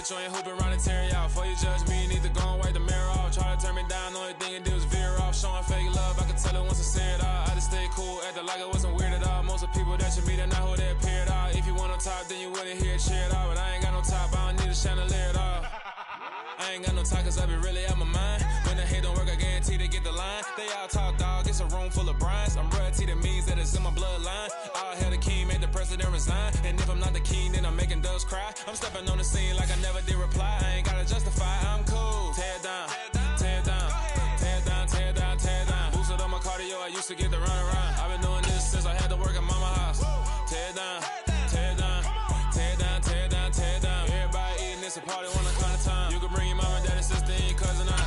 you ain't hooping around and tear you out. Before you judge me, you need to go and wipe the mirror off. Try to turn me down, only thing it did was veer off. Showing fake love, I could tell it once I said it all. I just stayed cool, acted like it wasn't weird at all. Most of the people that you meet are not who they appear at all. If you want on top, then you wouldn't hear it cheer at all. But I ain't got no top, I don't need a chandelier at all. I ain't got no talk, cause I be really out my mind. When the hate don't work, I guarantee they get the line. They all talk, dog, it's a room full of brinds. I'm royalty, that means that it's in my bloodline. All hell the king, made the president resign. And if I'm not the king, then I'm making doves cry. I'm stepping on the scene like I never did reply. I ain't gotta justify, I'm cool. Tear down, tear down, tear down, tear down, tear down. Boosted on my cardio, I used to get the run around. I've been doing this since I had to work at mama house. Tear down, tear down, tear down, tear down, tear down. Everybody eating this a party one kind of time. You can bring your mama, daddy, sister, and your cousin out.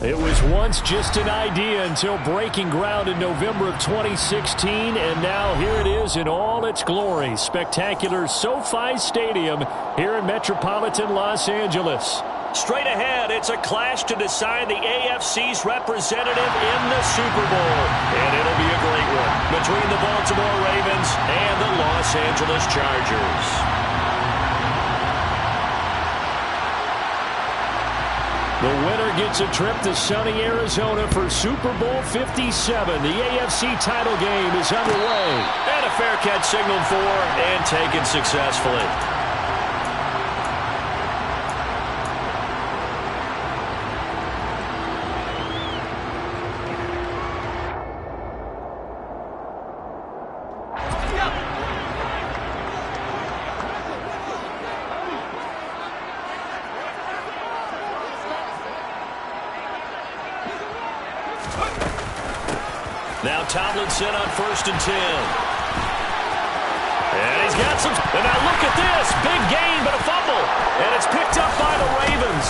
It was once just an idea until breaking ground in November of 2016, and now here it is in all its glory. Spectacular SoFi Stadium here in metropolitan Los Angeles. Straight ahead, it's a clash to decide the AFC's representative in the Super Bowl. And it'll be a great one between the Baltimore Ravens and the Los Angeles Chargers. The winner gets a trip to sunny Arizona for Super Bowl 57. The AFC title game is underway. And a fair catch signaled for and taken successfully. Now Tomlinson on 1st and 10. And he's got some. And now look at this. Big gain, but a fumble. And it's picked up by the Ravens.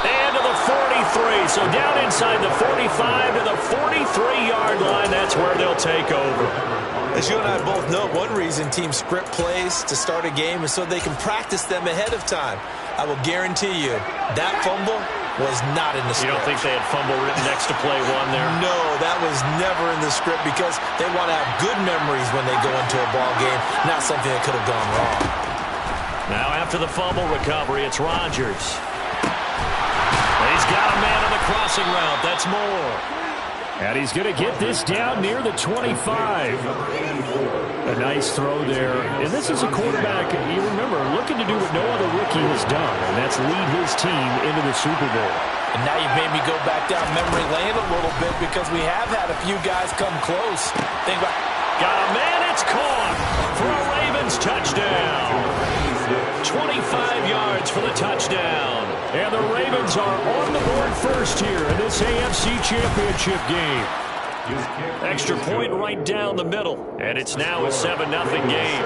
And to the 43. So down inside the 45 to the 43-yard line. That's where they'll take over. As you and I both know, one reason teams script plays to start a game is so they can practice them ahead of time. I will guarantee you that fumble was not in the script. You don't think they had fumble written next to play one there? No, that was never in the script because they want to have good memories when they go into a ball game, not something that could have gone wrong. Now after the fumble recovery, it's Rodgers. And he's got a man on the crossing route. That's Moore. And he's going to get this down near the 25. A nice throw there. And this is a quarterback, you remember, looking to do what no other rookie has done, and that's lead his team into the Super Bowl. And now you've made me go back down memory lane a little bit because we have had a few guys come close. Think about. Got a man, it's caught for a Ravens touchdown. 25 yards for the touchdown. And the Ravens are on the board first here in this AFC Championship game. Extra point right down the middle. And it's now a 7-0 game.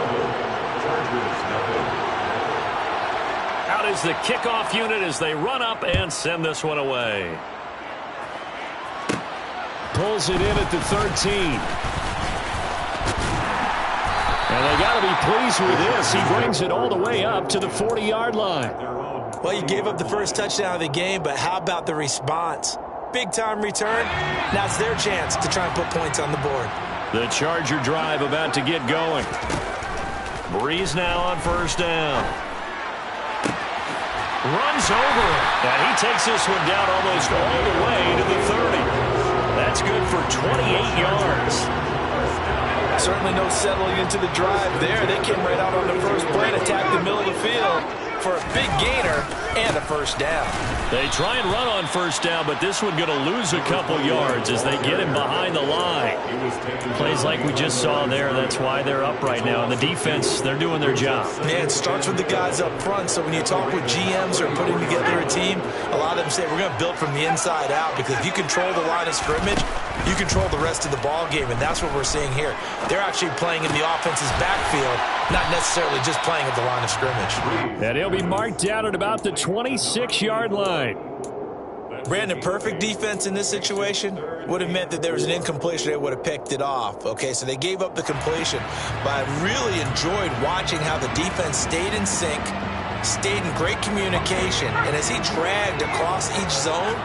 Out is the kickoff unit as they run up and send this one away. Pulls it in at the 13. And they got to be pleased with this. He brings it all the way up to the 40-yard line. Well, you gave up the first touchdown of the game, but how about the response? Big-time return. Now it's their chance to try and put points on the board. The Charger drive about to get going. Breeze now on 1st down. Runs over it. And he takes this one down almost all the way to the 30. That's good for 28 yards. Certainly no settling into the drive there. They came right out on the first play and attacked the middle of the field for a big gainer and a 1st down. They try and run on 1st down, but this one going to lose a couple yards as they get him behind the line. Plays like we just saw there. That's why they're up right now. And the defense, they're doing their job. Yeah, it starts with the guys up front. So when you talk with GMs or putting together a team, a lot of them say we're going to build from the inside out because if you control the line of scrimmage, you control the rest of the ball game, and that's what we're seeing here. They're actually playing in the offense's backfield, not necessarily just playing at the line of scrimmage. And he'll be marked down at about the 26-yard line. Brandon, perfect defense in this situation would have meant that there was an incompletion. They would have picked it off. Okay, so they gave up the completion. But I really enjoyed watching how the defense stayed in sync, stayed in great communication, and as he dragged across each zone,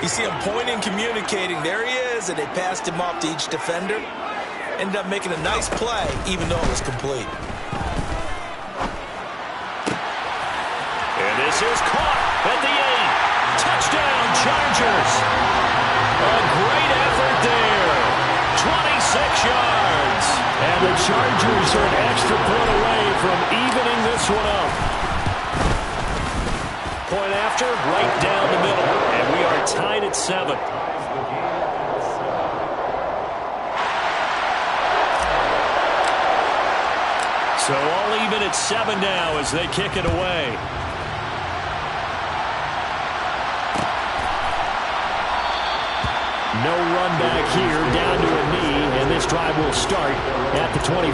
you see him pointing, communicating. There he is, and they passed him off to each defender. Ended up making a nice play, even though it was complete. And this is caught at the 8. Touchdown, Chargers. A great effort there. 26 yards. And the Chargers are an extra point away from evening this one up. Point after, right down the middle. And we are tied at 7. So all even at 7 now as they kick it away. No run back here, down to a knee, and this drive will start at the 25.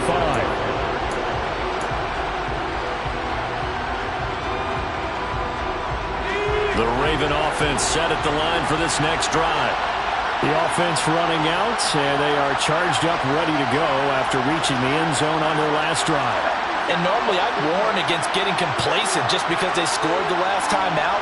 The Raven offense set at the line for this next drive. The offense running out, and they are charged up, ready to go after reaching the end zone on their last drive. And normally I'd warn against getting complacent just because they scored the last time out.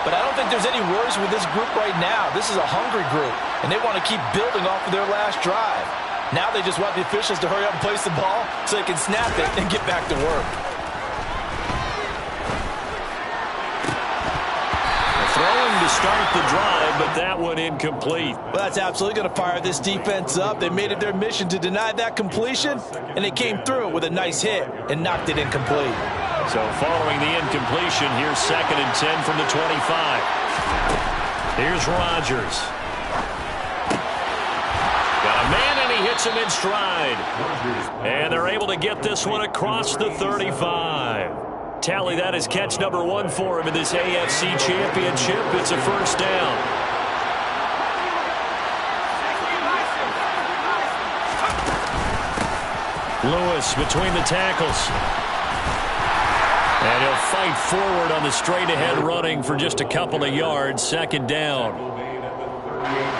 But I don't think there's any worries with this group right now. This is a hungry group, and they want to keep building off of their last drive. Now they just want the officials to hurry up and place the ball so they can snap it and get back to work. Throwing to start the drive, but that one incomplete. Well, that's absolutely going to fire this defense up. They made it their mission to deny that completion, and they came through with a nice hit and knocked it incomplete. So following the incompletion, here's 2nd and 10 from the 25. Here's Rodgers. Got a man, and he hits him in stride. And they're able to get this one across the 35. Tally, that is catch number 1 for him in this AFC Championship. It's a first down. Lewis between the tackles. And he'll fight forward on the straight-ahead running for just a couple of yards. 2nd down.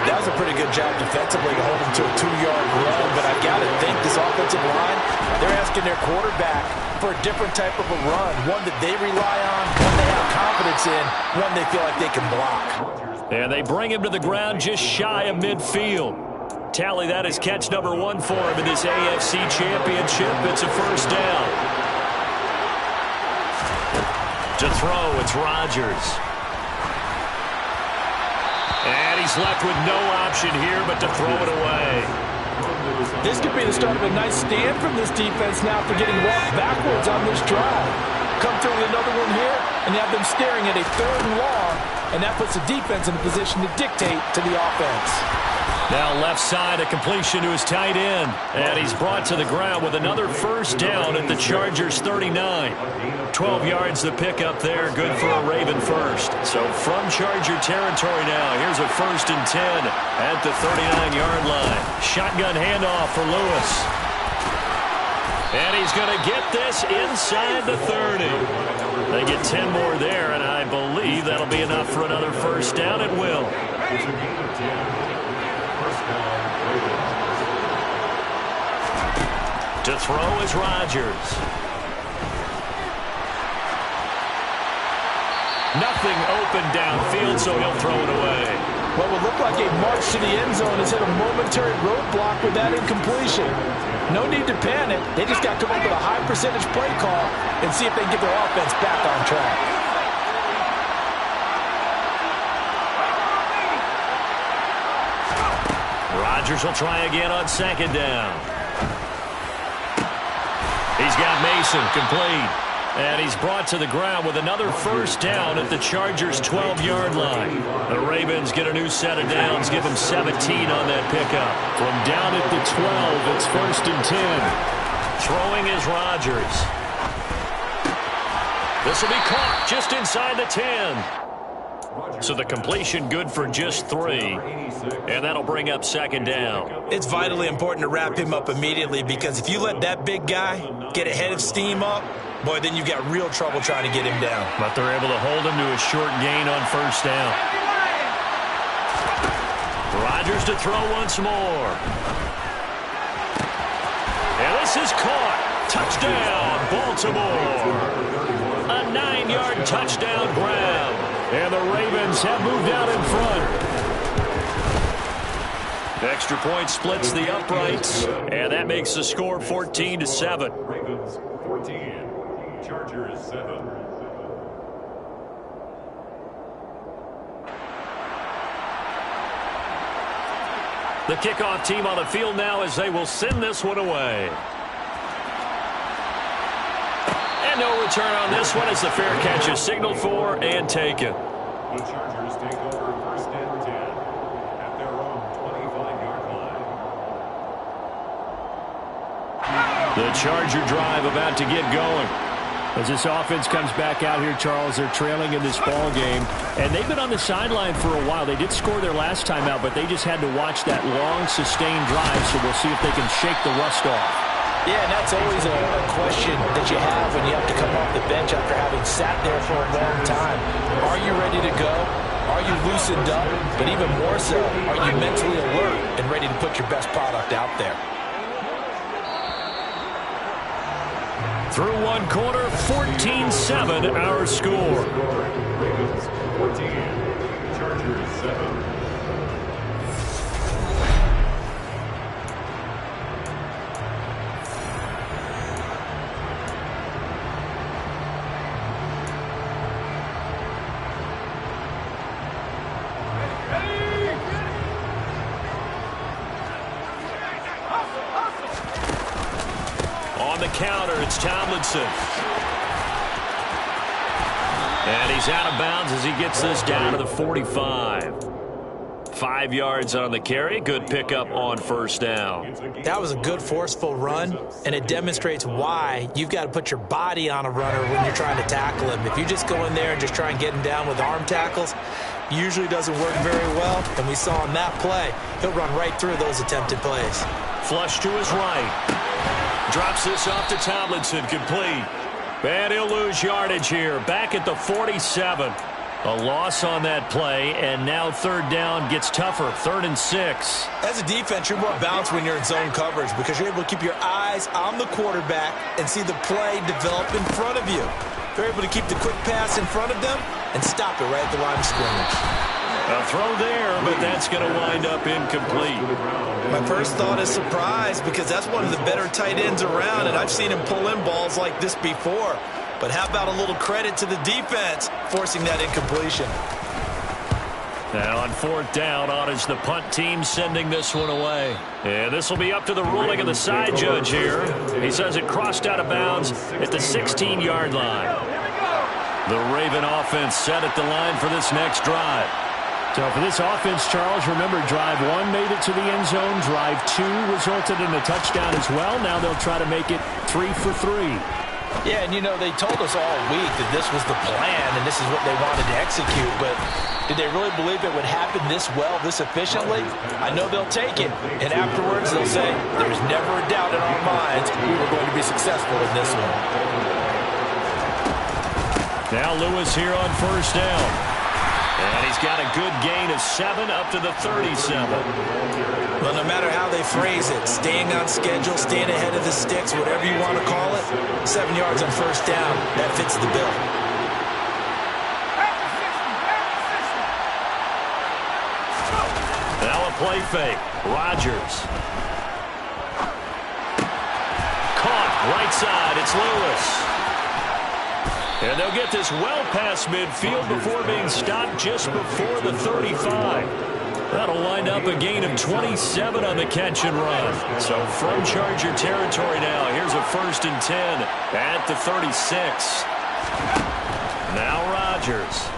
That was a pretty good job defensively to hold him to a 2-yard run, but I've got to think this offensive line, they're asking their quarterback for a different type of a run, one that they rely on, one they have confidence in, one they feel like they can block. And they bring him to the ground just shy of midfield. Tally, that is catch number 1 for him in this AFC Championship. It's a first down. To throw, it's Rodgers. And he's left with no option here but to throw it away. This could be the start of a nice stand from this defense now for getting walked backwards on this drive. Come through with another one here, and you have them staring at a 3rd and long, and that puts the defense in a position to dictate to the offense. Now left side, a completion to his tight end. And he's brought to the ground with another first down at the Chargers' 39. 12 yards the pickup there, good for a Raven first. So from Charger territory now, here's a 1st and 10 at the 39-yard line. Shotgun handoff for Lewis. And he's going to get this inside the 30. They get 10 more there, and I believe that'll be enough for another first down. It will. To throw is Rodgers. Nothing open downfield, so he'll throw it away. What would look like a march to the end zone has hit a momentary roadblock with that incompletion. No need to panic. They just got to come up with a high-percentage play call and see if they can get their offense back on track. Rodgers will try again on 2nd down. He's got Mason complete. And he's brought to the ground with another first down at the Chargers' 12-yard line. The Ravens get a new set of downs, give them 17 on that pickup. From down at the 12, it's 1st and 10. Throwing is Rodgers. This will be caught just inside the 10. So the completion good for just 3. And that'll bring up 2nd down. It's vitally important to wrap him up immediately, because if you let that big guy get ahead of steam up, boy, then you've got real trouble trying to get him down. But they're able to hold him to a short gain on 1st down. Rodgers to throw once more. And this is caught. Touchdown, Baltimore. A 9-yard touchdown grab. And the Ravens have moved out in front. Extra point splits the uprights. And that makes the score 14-7. Ravens 14, Chargers 7. The kickoff team on the field now as they will send this one away. And no return on this one as the fair catch is signaled for and taken. The Chargers take over 1st and 10 at their own 25-yard line. The Charger drive about to get going. As this offense comes back out here, Charles, they're trailing in this ball game. And they've been on the sideline for a while. They did score their last time out, but they just had to watch that long, sustained drive, so we'll see if they can shake the rust off. Yeah, and that's always a question that you have when you have to come off the bench after having sat there for a long time. Are you ready to go? Are you loosened up? But even more so, are you mentally alert and ready to put your best product out there? Through one quarter, 14-7 our score. Ravens 14, Chargers 7. On the counter, it's Tomlinson. And he's out of bounds as he gets this down to the 45. 5 yards on the carry. Good pickup on first down. That was a good, forceful run, and it demonstrates why you've got to put your body on a runner when you're trying to tackle him. If you just go in there and just try and get him down with arm tackles, usually doesn't work very well, and we saw on that play, he'll run right through those attempted plays. Flush to his right. Drops this off to Tomlinson, complete. And he'll lose yardage here, back at the 47. A loss on that play, and now third down gets tougher, 3rd and 6. As a defense, you're more balanced when you're in zone coverage because you're able to keep your eyes on the quarterback and see the play develop in front of you. You're able to keep the quick pass in front of them and stop it right at the line of scrimmage. A throw there, but that's going to wind up incomplete. My first thought is surprise because that's one of the better tight ends around, and I've seen him pull in balls like this before. But how about a little credit to the defense forcing that incompletion? Now on 4th down, on is the punt team sending this one away. And this will be up to the ruling of the side judge here. He says it crossed out of bounds at the 16-yard line. The Raven offense set at the line for this next drive. So for this offense, Charles, remember, drive 1 made it to the end zone. Drive 2 resulted in a touchdown as well. Now they'll try to make it 3 for 3. Yeah, and you know, they told us all week that this was the plan and this is what they wanted to execute, but did they really believe it would happen this well, this efficiently? I know they'll take it, and afterwards they'll say, there's never a doubt in our minds we were going to be successful in this one. Now Lewis here on first down. And he's got a good gain of 7 up to the 37. Well, no matter how they phrase it, staying on schedule, staying ahead of the sticks, whatever you want to call it, 7 yards on first down, that fits the bill. Now a play fake. Rodgers. Caught right side. It's Lewis. And they'll get this well past midfield before being stopped just before the 35. That'll wind up a gain of 27 on the catch and run. So from Charger territory now, here's a 1st and 10 at the 36. Now Rodgers.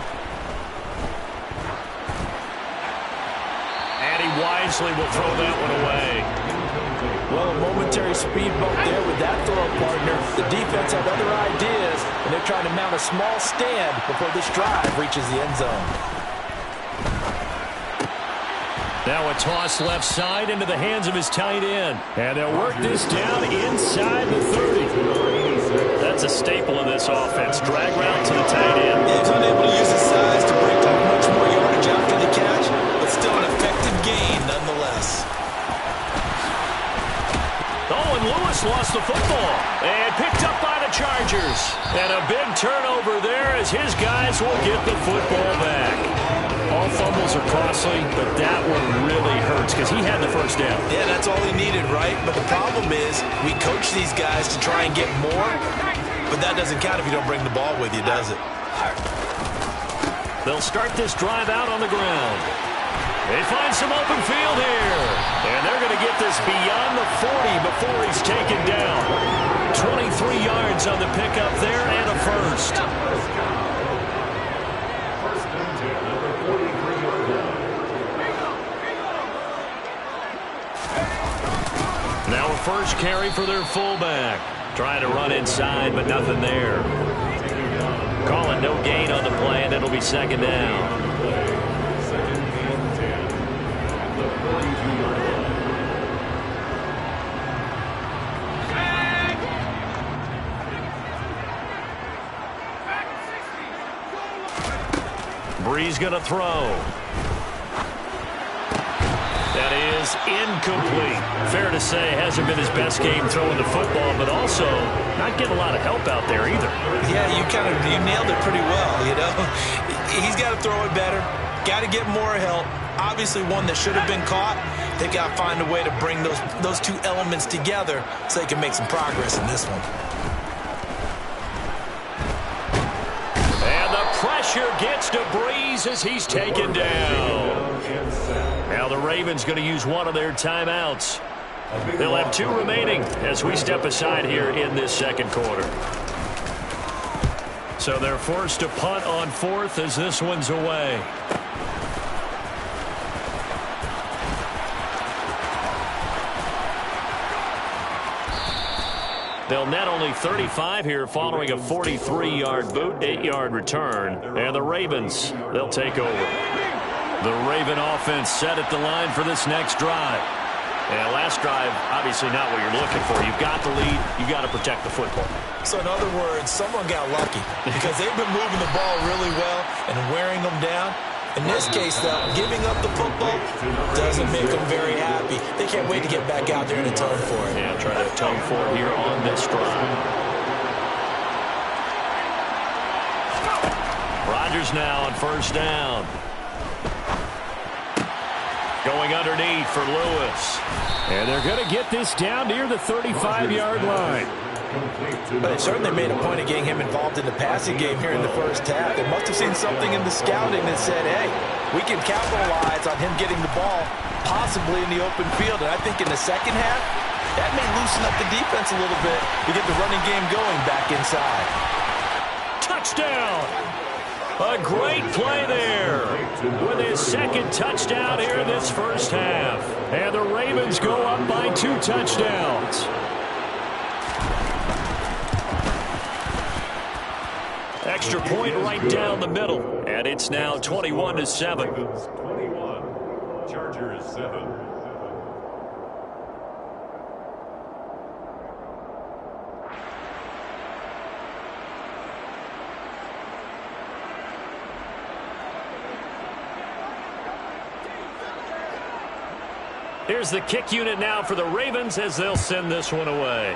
And he wisely will throw that one away. Well, a momentary speed bump there with that throw partner. The defense had other ideas, and they're trying to mount a small stand before this drive reaches the end zone. Now a toss left side into the hands of his tight end. And they'll work this down inside the 30. That's a staple of this offense. Drag route to the tight end. Yeah, he's unable to use his size to break up much more yardage after the catch, but still an effective gain nonetheless. Oh, and Lewis lost the football and picked up by the Chargers. And a big turnover there as his guys will get the football back. All fumbles are costly, but that one really hurts because he had the first down. Yeah, that's all he needed, right? But the problem is we coach these guys to try and get more, but that doesn't count if you don't bring the ball with you, does it? They'll start this drive out on the ground. They find some open field here. And they're going to get this beyond the 40 before he's taken down. 23 yards on the pickup there and a first. Now a first carry for their fullback. Trying to run inside, but nothing there. Calling no gain on the play, and it'll be second down. Breeze going to throw. That is incomplete. Fair to say, hasn't been his best game throwing the football, but also not getting a lot of help out there either. Yeah, you nailed it pretty well, you know. He's got to throw it better. Got to get more help. Obviously one that should have been caught. They got to find a way to bring those two elements together so they can make some progress in this one. And the pressure gets to Breeze as he's taken down. Now the Ravens going to use one of their timeouts. They'll have 2 remaining as we step aside here in this second quarter. So they're forced to punt on 4th as this one's away. They'll net only 35 here following a 43-yard boot, 8-yard return. And the Ravens, they'll take over. The Raven offense set at the line for this next drive. And last drive, obviously not what you're looking for. You've got the lead. You've got to protect the football. So in other words, someone got lucky because they've been moving the ball really well and wearing them down. In this case, though, giving up the football doesn't make them very happy. They can't wait to get back out there and atone for it. Yeah, try to atone for it here on this drive. Rodgers now on first down. Going underneath for Lewis. And they're going to get this down near the 35-yard line. But they certainly made a point of getting him involved in the passing game here in the first half. They must have seen something in the scouting that said, hey, we can capitalize on him getting the ball possibly in the open field. And I think in the second half, that may loosen up the defense a little bit to get the running game going back inside. Touchdown! A great play there with his second touchdown here in this first half. And the Ravens go up by 2 touchdowns. Extra point right down the middle. And it's now 21-7. 21, Chargers 7. Here's the kick unit now for the Ravens as they'll send this one away.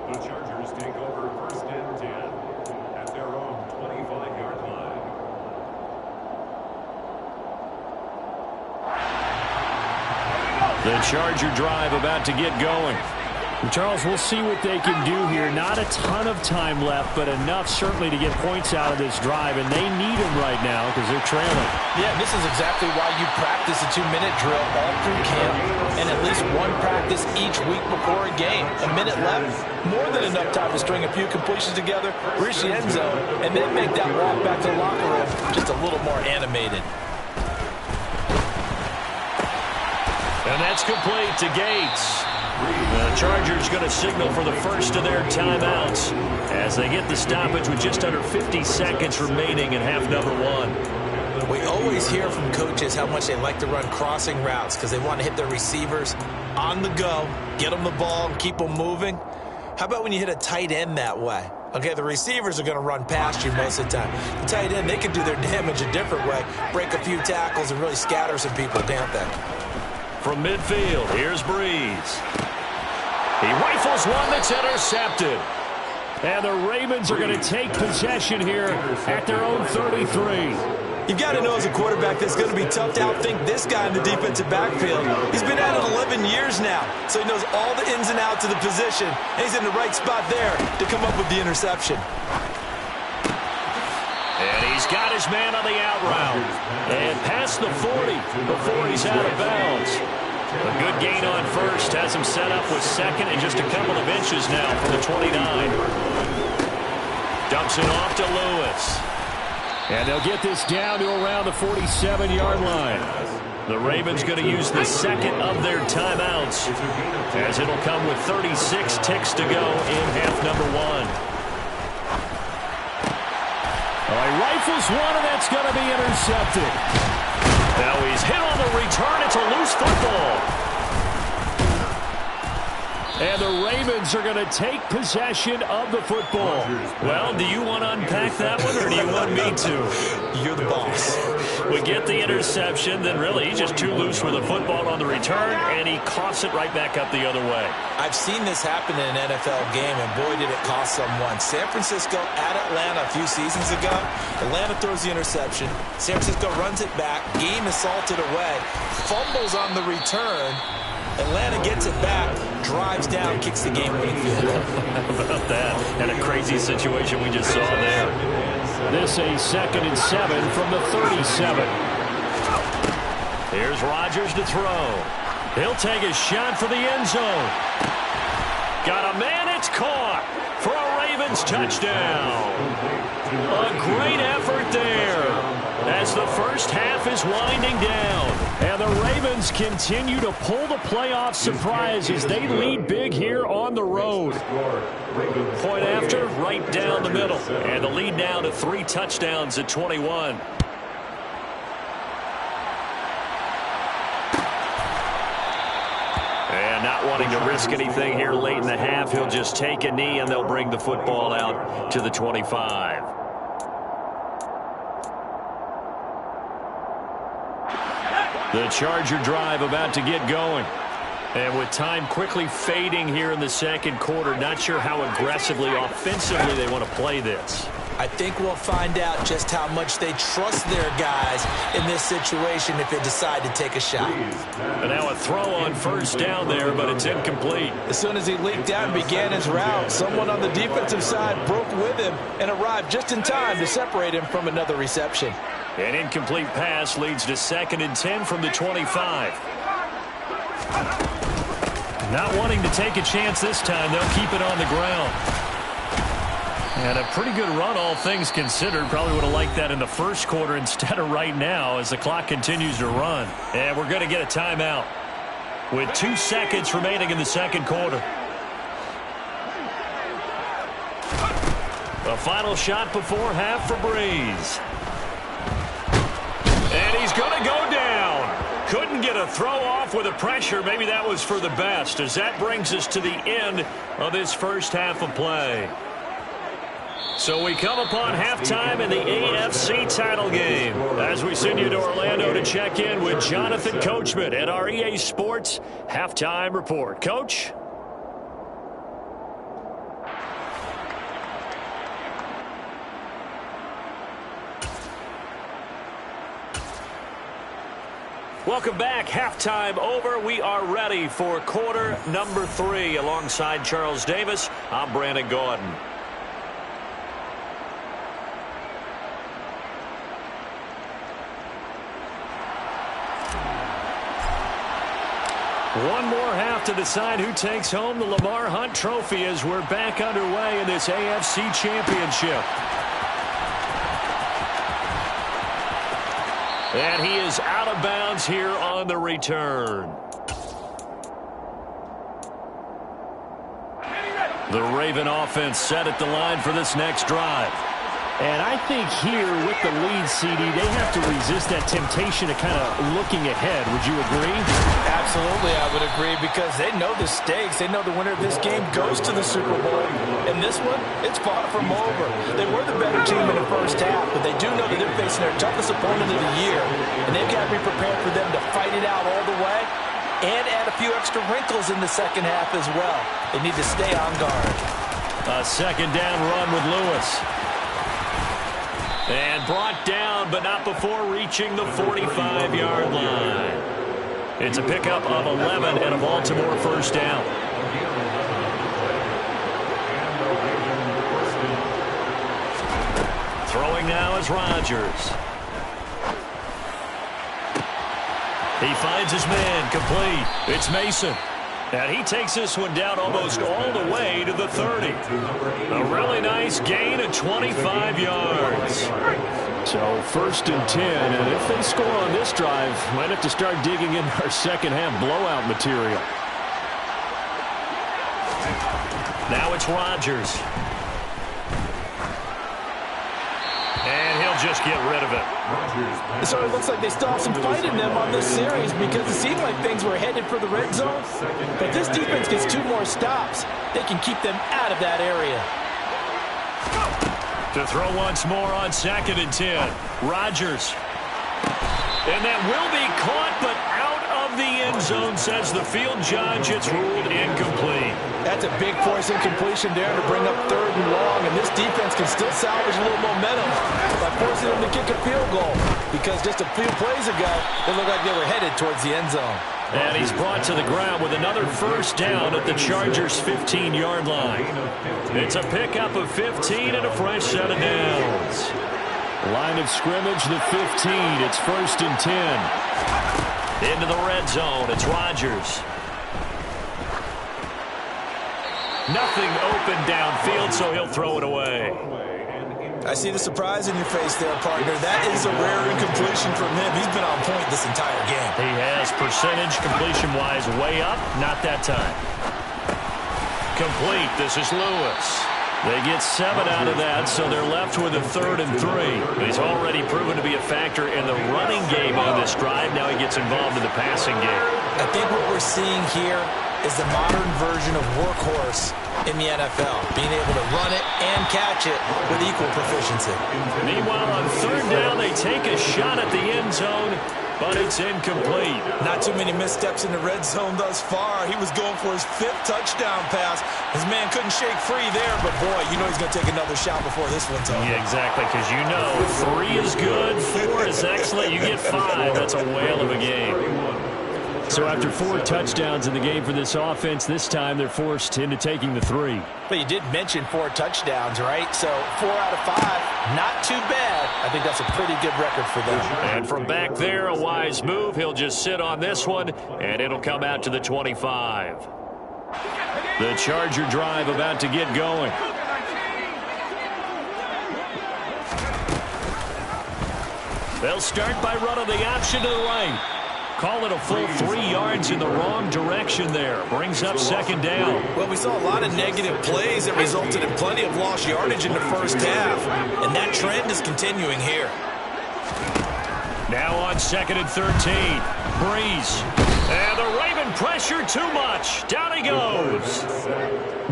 The Chargers take over first and 10 at their own 25-yard line. The Charger drive about to get going. Charles, we'll see what they can do here. Not a ton of time left, but enough certainly to get points out of this drive, and they need them right now because they're trailing. Yeah, this is exactly why you practice a 2-minute drill all through camp and at least one practice each week before a game. A minute left, more than enough time to string a few completions together, reach the end zone, and then make that walk back to the locker room just a little more animated. And that's complete to Gates. The Chargers going to signal for the first of their timeouts as they get the stoppage with just under 50 seconds remaining in half number 1. We always hear from coaches how much they like to run crossing routes because they want to hit their receivers on the go, get them the ball, and keep them moving. How about when you hit a tight end that way? Okay, the receivers are going to run past you most of the time. The tight end, they can do their damage a different way, break a few tackles and really scatter some people, can't they? From midfield, here's Breeze. He rifles one that's intercepted. And the Ravens are going to take possession here at their own 33. You've got to know as a quarterback that it's going to be tough to outthink this guy in the defensive backfield. He's been at it 11 years now, so he knows all the ins and outs of the position, and he's in the right spot there to come up with the interception. And he's got his man on the out route. And past the 40 before he's out of bounds. A good gain on first has him set up with second and just a couple of inches now from the 29. Dumps it off to Lewis. And they'll get this down to around the 47-yard line. The Ravens going to use the second of their timeouts, as it'll come with 36 ticks to go in half number one. He rifles one, and that's going to be intercepted. Now he's hit on the return. It's a loose football. And the Ravens are going to take possession of the football. Well, do you want to unpack that one, or do you want me to? You're the boss. We get the interception, then really he's just too loose with the football on the return, and he coughs it right back up the other way. I've seen this happen in an NFL game, and boy, did it cost someone. San Francisco at Atlanta a few seasons ago. Atlanta throws the interception. San Francisco runs it back. Game is salted away. Fumbles on the return. Atlanta gets it back, drives down, kicks the game-winning field goal. How about that? And a crazy situation we just saw there. This a 2nd and 7 from the 37. Here's Rodgers to throw. He'll take a shot for the end zone. Got a man, it's caught for a Ravens touchdown. A great effort there as the first half is winding down. And the Ravens continue to pull the playoff surprise as they lead big here on the road. Point after, right down the middle. And the lead now to 3 touchdowns at 21. And not wanting to risk anything here late in the half, he'll just take a knee and they'll bring the football out to the 25. The Charger drive about to get going. And with time quickly fading here in the second quarter, not sure how aggressively, offensively they want to play this. I think we'll find out just how much they trust their guys in this situation if they decide to take a shot. And now a throw on first down there, but it's incomplete. As soon as he leaked out and began his route, someone on the defensive side broke with him and arrived just in time to separate him from another reception. An incomplete pass leads to 2nd and 10 from the 25. Not wanting to take a chance this time, they'll keep it on the ground. And a pretty good run, all things considered. Probably would have liked that in the first quarter instead of right now as the clock continues to run. And we're going to get a timeout with 2 seconds remaining in the second quarter. The final shot before half for Breeze. And he's going to go down. Couldn't get a throw off with the pressure. Maybe that was for the best, as that brings us to the end of this first half of play. So we come upon halftime in the AFC title game as we send you to Orlando to check in with Jonathan Coachman at our EA Sports Halftime Report. Coach? Welcome back. Halftime over. We are ready for quarter number 3. Alongside Charles Davis, I'm Brandon Gordon. One more half to decide who takes home the Lamar Hunt Trophy as we're back underway in this AFC Championship. And he is out of bounds here on the return. The Raven offense set at the line for this next drive. And I think here with the lead, CD, they have to resist that temptation of kind of looking ahead. Would you agree? Absolutely, I would agree, because they know the stakes. They know the winner of this game goes to the Super Bowl. And this one, it's far from over. They were the better team in the first half, but they do know that they're facing their toughest opponent of the year. And they've got to be prepared for them to fight it out all the way and add a few extra wrinkles in the second half as well. They need to stay on guard. A second down run with Lewis. And brought down, but not before reaching the 45-yard line. It's a pickup of 11 and a Baltimore first down. Throwing now is Rodgers. He finds his man, complete. It's Mason. And he takes this one down almost all the way to the 30. A really nice gain of 25 yards. So first and 10, and if they score on this drive, might have to start digging in our second half blowout material. Now it's Rodgers. And he'll just get rid of it. So it looks like they still have some fight in them on this series, because it seemed like things were headed for the red zone. But this defense gets 2 more stops. They can keep them out of that area. To throw once more on second and 10. Rodgers. And that will be caught, but out of the end zone, says the field judge. It's ruled incomplete. That's a big force incompletion there to bring up 3rd and long, and this defense can still salvage a little momentum by forcing them to kick a field goal, because just a few plays ago, it looked like they were headed towards the end zone. And he's brought to the ground with another first down at the Chargers' 15-yard line. It's a pickup of 15 and a fresh set of downs. Line of scrimmage, the 15. It's first and 10. Into the red zone. It's Rodgers. Nothing open downfield, so he'll throw it away. I see the surprise in your face there, partner. That is a rare incompletion from him. He's been on point this entire game. He has percentage completion-wise way up. Not that time. Complete. This is Lewis. They get 7 out of that, so they're left with a 3rd and 3. He's already proven to be a factor in the running game on this drive. Now he gets involved in the passing game. I think what we're seeing here is the modern version of workhorse in the NFL, being able to run it and catch it with equal proficiency. Meanwhile, on 3rd down, they take a shot at the end zone, but it's incomplete. Not too many missteps in the red zone thus far. He was going for his 5th touchdown pass. His man couldn't shake free there, but boy, you know he's going to take another shot before this one's over. Yeah, exactly, because you know 3 is good, 4 is excellent, you get 5. That's a whale of a game. So after 4 touchdowns in the game for this offense, this time they're forced into taking the 3. But you did mention 4 touchdowns, right? So 4 out of 5, not too bad. I think that's a pretty good record for them. And from back there, a wise move. He'll just sit on this one, and it'll come out to the 25. The Charger drive about to get going. They'll start by running the option to the right. Call it a full 3 yards in the wrong direction there. Brings up 2nd down. Well, we saw a lot of negative plays that resulted in plenty of lost yardage in the first half, and that trend is continuing here. Now on 2nd and 13. Breeze. And the Raven pressure too much. Down he goes.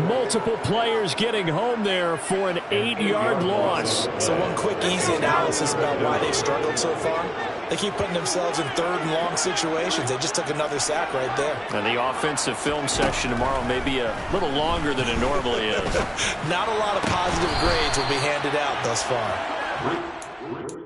Multiple players getting home there for an 8-yard loss. So one quick, easy analysis about why they've struggled so far. They keep putting themselves in 3rd and long situations. They just took another sack right there. And the offensive film section tomorrow may be a little longer than it normally is. Not a lot of positive grades will be handed out thus far.